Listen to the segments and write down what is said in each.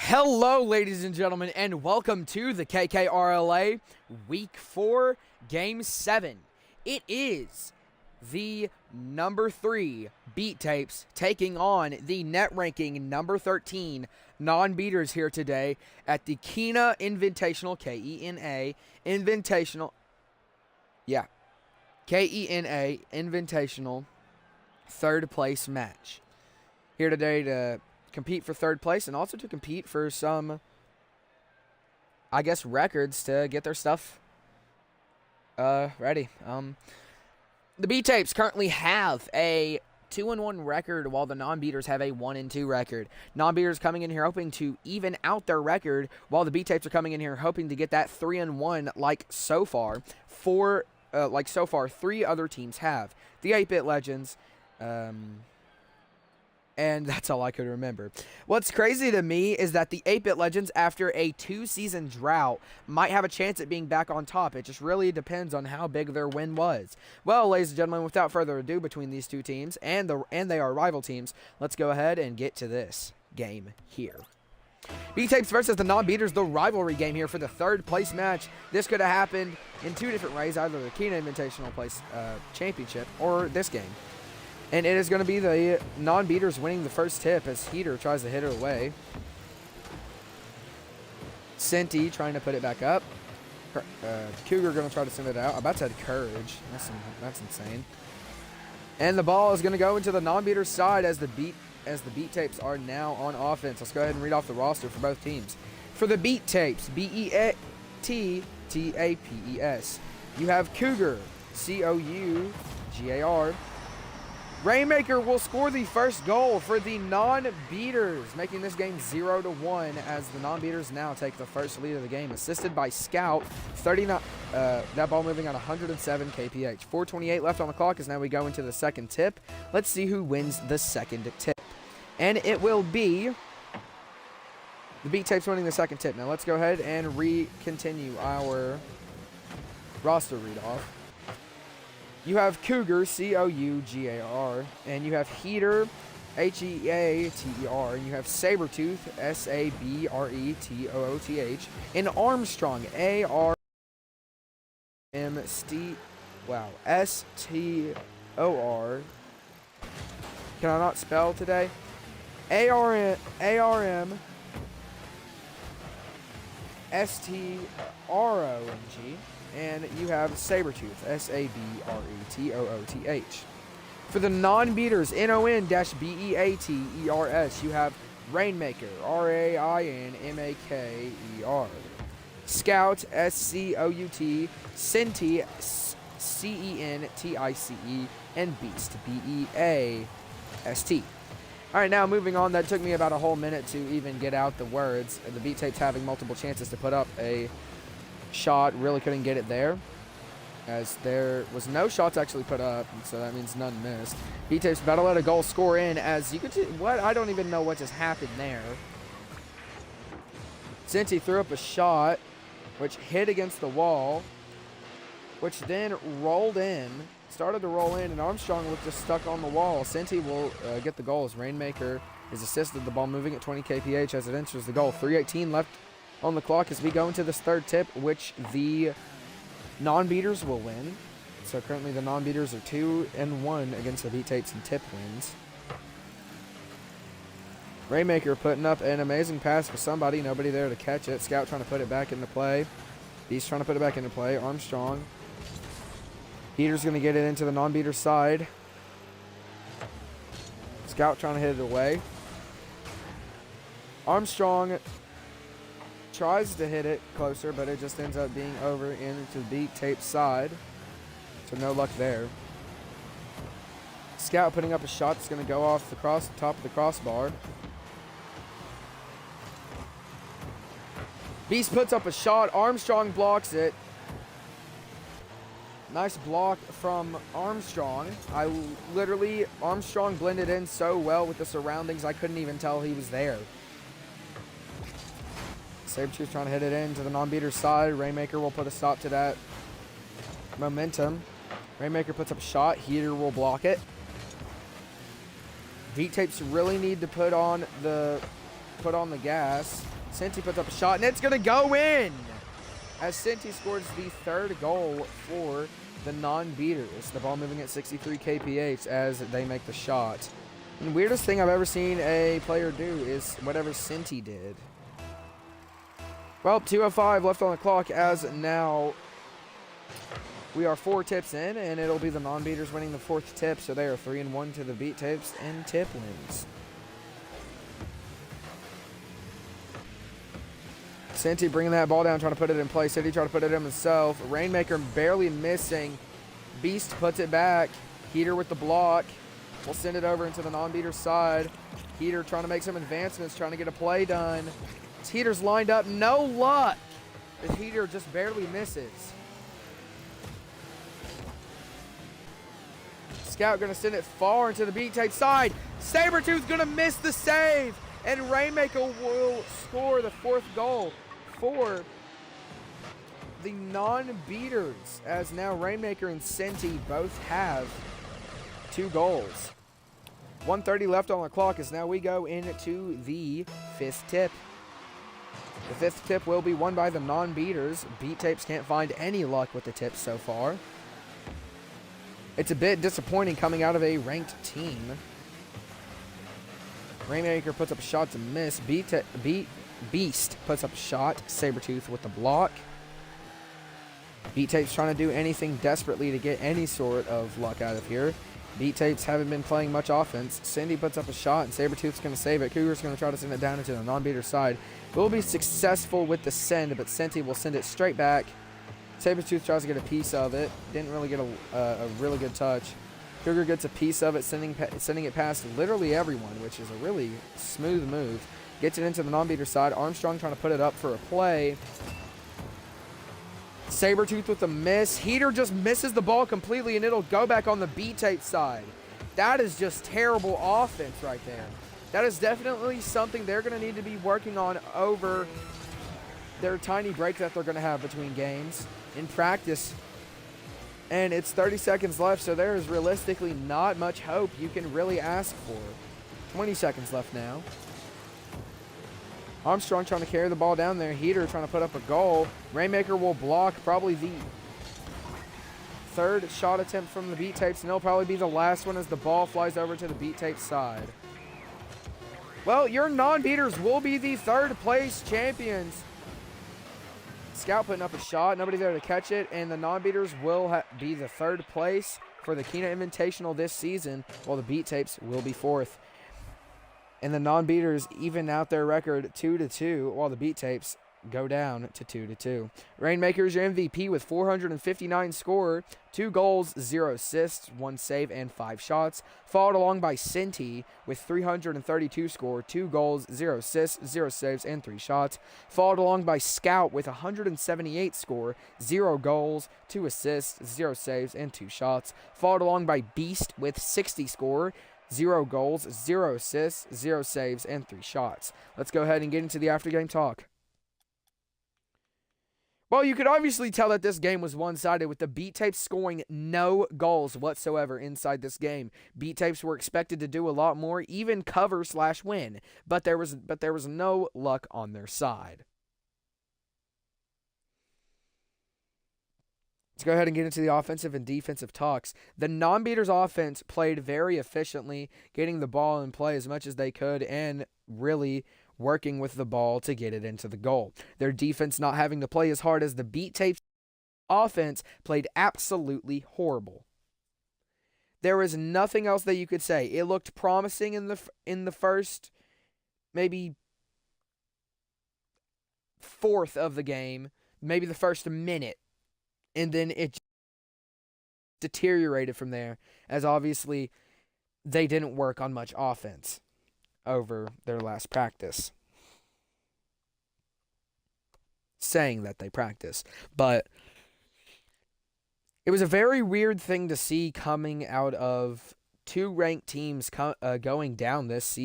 Hello, ladies and gentlemen, and welcome to the KKRLA Week 4, Game 7. It is the number 3 Beat Tapes taking on the net ranking number 13 non-beaters here today at the Kena Invitational, K-E-N-A, Invitational, K-E-N-A Invitational third place match. Here today to compete for third place and also to compete for some, I guess, records to get their stuff ready. The B-Tapes currently have a 2-1 record while the non-beaters have a 1-2 record. Non-beaters coming in here hoping to even out their record while the B-Tapes are coming in here hoping to get that 3-1 like so far. Three other teams have. The 8-Bit Legends, and that's all I could remember. What's crazy to me is that the 8-Bit Legends, after a 2-season drought, might have a chance at being back on top. It just really depends on how big their win was. Well, ladies and gentlemen, without further ado, between these two teams, and they are rival teams, let's go ahead and get to this game here. B-Tapes versus the non-beaters, the rivalry game here for the third place match. This could have happened in two different ways, either the Kena Invitational place championship or this game. And it is going to be the non-beaters winning the first tip as Heater tries to hit it away. Senti trying to put it back up. Cougar going to try to send it out. I about to have Courage. That's insane. And the ball is going to go into the non-beaters side as the Beat Tapes are now on offense. Let's go ahead and read off the roster for both teams. For the Beat Tapes, B-E-T-T-A-P-E-S. You have Cougar, C-O-U-G-A-R. Rainmaker will score the first goal for the non-beaters, making this game 0-1 as the non-beaters now take the first lead of the game, assisted by Scout. That ball moving at 107 kph. 4:28 left on the clock as now we go into the second tip. Let's see who wins the second tip. And it will be the Beat Tapes winning the second tip. Now let's go ahead and continue our roster read-off. You have Cougar, C-O-U-G-A-R, and you have Heater, H-E-A-T-E-R, and you have Sabretooth, S-A-B-R-E-T-O-O-T-H, and Armstrong, S-T-O-R. Can I not spell today? A-R-M-S-T-R-O-N-G. And you have Sabretooth, S-A-B-R-E-T-O-O-T-H. For the non-beaters, N-O-N-B-E-A-T-E-R-S, you have Rainmaker, R-A-I-N-M-A-K-E-R. Scout, S-C-O-U-T, Senti, C-E-N-T-I-C-E, and Beast, B-E-A-S-T. All right, now moving on. That took me about a whole minute to even get out the words. The Beat Tapes having multiple chances to put up a shot, really couldn't get it there, as there was no shots actually put up, so that means none missed. Beat Tapes about to let a goal score in, as you could see, I don't even know what just happened there. Senti threw up a shot, which hit against the wall, which then started to roll in, and Armstrong was just stuck on the wall. Senti will get the goal as Rainmaker is assisted, the ball moving at 20 kph as it enters the goal. 3:18 left on the clock as we go into this third tip, which the non-beaters will win. So currently the non-beaters are 2-1 against the Beat Tapes and tip wins. Rainmaker putting up an amazing pass for somebody, nobody there to catch it. Scout trying to put it back into play. Beast trying to put it back into play. Armstrong. Heater's going to get it into the non-beater side. Scout trying to hit it away. Armstrong tries to hit it closer, but it just ends up being over into the Beat Tape side. So no luck there. Scout putting up a shot that's going to go off the top of the crossbar. Beast puts up a shot. Armstrong blocks it. Nice block from Armstrong. Armstrong blended in so well with the surroundings, I couldn't even tell he was there. Sabretooth trying to hit it into the non-beater side. Rainmaker will put a stop to that momentum. Rainmaker puts up a shot. Heater will block it. Beat Tapes really need to put on the put on the gas. Senti puts up a shot, and it's going to go in as Senti scores the third goal for the non-beaters. The ball moving at 63 kph as they make the shot. And the weirdest thing I've ever seen a player do is whatever Senti did. Well, 2:05 left on the clock as now we are 4 tips in, and it'll be the non-beaters winning the 4th tip, so they are 3-1 to the beat tapes, and tip wins. Senti bringing that ball down, trying to put it in play. Senti trying to put it in himself. Rainmaker barely missing. Beast puts it back. Heater with the block. We'll send it over into the non-beater side. Heater trying to make some advancements, trying to get a play done. Heater's lined up. No luck. The Heater just barely misses. Scout going to send it far into the beat tape side. Sabretooth's going to miss the save. And Rainmaker will score the 4th goal for the non-beaters, as now Rainmaker and Senti both have 2 goals. 1:30 left on the clock as now we go into the 5th tip. The 5th tip will be won by the non-beaters. Beat tapes can't find any luck with the tips so far. It's a bit disappointing coming out of a ranked team. Rainmaker puts up a shot to miss. Beast puts up a shot. Sabretooth with the block. Beat Tapes trying to do anything desperately to get any sort of luck out of here. Beat Tapes haven't been playing much offense. Cindy puts up a shot, and Sabretooth's going to save it. Cougar's going to try to send it down into the non-beater side. Will be successful with the send, but Senti will send it straight back. Sabretooth tries to get a piece of it. Didn't really get a really good touch. Cougar gets a piece of it, sending it past literally everyone, which is a really smooth move. Gets it into the non-beater side. Armstrong trying to put it up for a play. Sabretooth with a miss. Heater just misses the ball completely, and it'll go back on the B-tape side. That is just terrible offense right there. That is definitely something they're going to need to be working on over their tiny break that they're going to have between games in practice. And it's 30 seconds left, so there is realistically not much hope you can really ask for. 20 seconds left now. Armstrong trying to carry the ball down there. Heater trying to put up a goal. Rainmaker will block probably the 3rd shot attempt from the Beat Tapes, and it'll probably be the last one as the ball flies over to the Beat Tape side. Well, your non-beaters will be the 3rd place champions. Scout putting up a shot, nobody there to catch it, and the non-beaters will be the 3rd place for the Kena Invitational this season, while the Beat Tapes will be 4th. And the non-beaters even out their record 2-2, while the Beat Tapes go down to 2-2. Rainmaker is your MVP with 459 score, 2 goals, 0 assists, 1 save, and 5 shots. Followed along by Senti with 332 score, 2 goals, 0 assists, 0 saves, and 3 shots. Followed along by Scout with 178 score, 0 goals, 2 assists, 0 saves, and 2 shots. Followed along by Beast with 60 score, 0 goals, 0 assists, 0 saves, and 3 shots. Let's go ahead and get into the after-game talk. Well, you could obviously tell that this game was one-sided, with the Beat Tapes scoring no goals whatsoever inside this game. Beat Tapes were expected to do a lot more, even cover/win, but there was no luck on their side. Let's go ahead and get into the offensive and defensive talks. The non-beaters offense played very efficiently, getting the ball in play as much as they could and really working with the ball to get it into the goal. Their defense not having to play as hard as the Beat Tapes offense played absolutely horrible. There was nothing else that you could say. It looked promising in the first maybe 4th of the game, maybe the first minute. And then it deteriorated from there, as obviously they didn't work on much offense over their last practice. Saying that they practice. But it was a very weird thing to see coming out of 2 ranked teams going down this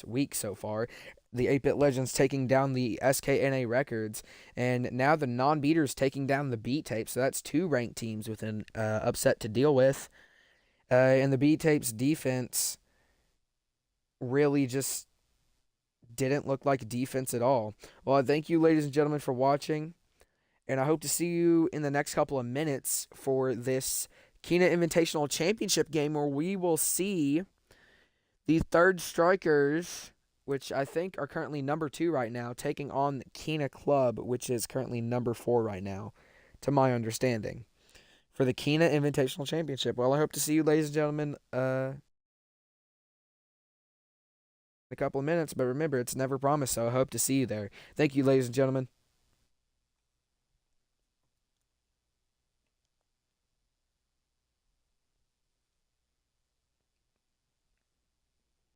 week so far. The 8-Bit Legends taking down the SKNA Records, and now the non-beaters taking down the Beat Tapes. So that's 2 ranked teams with an upset to deal with. And the Beat Tapes defense really just didn't look like defense at all. Well, I thank you, ladies and gentlemen, for watching, and I hope to see you in the next couple of minutes for this Kina Invitational Championship game where we will see the third strikers, which I think are currently number 2 right now, taking on Kina Club, which is currently number 4 right now, to my understanding, for the Kina Invitational Championship. Well, I hope to see you, ladies and gentlemen, in a couple of minutes, but remember, it's never promised, so I hope to see you there. Thank you, ladies and gentlemen.